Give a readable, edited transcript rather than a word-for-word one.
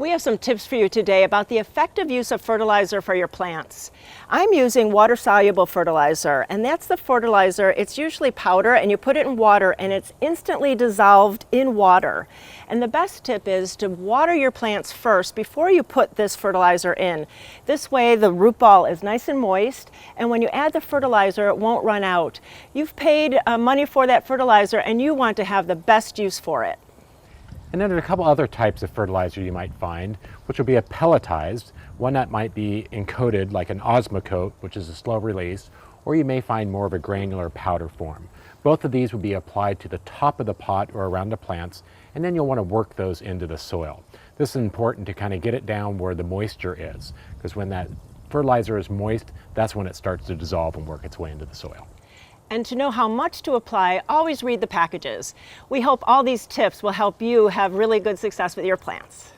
We have some tips for you today about the effective use of fertilizer for your plants. I'm using water-soluble fertilizer, and that's the fertilizer. It's usually powder, and you put it in water, and it's instantly dissolved in water. And the best tip is to water your plants first before you put this fertilizer in. This way the root ball is nice and moist, and when you add the fertilizer, it won't run out. You've paid money for that fertilizer, and you want to have the best use for it. And then there are a couple other types of fertilizer you might find, which will be a pelletized, one that might be encoded like an osmocote, which is a slow release, or you may find more of a granular powder form. Both of these will be applied to the top of the pot or around the plants, and then you'll want to work those into the soil. This is important to kind of get it down where the moisture is, because when that fertilizer is moist, that's when it starts to dissolve and work its way into the soil. And to know how much to apply, always read the packages. We hope all these tips will help you have really good success with your plants.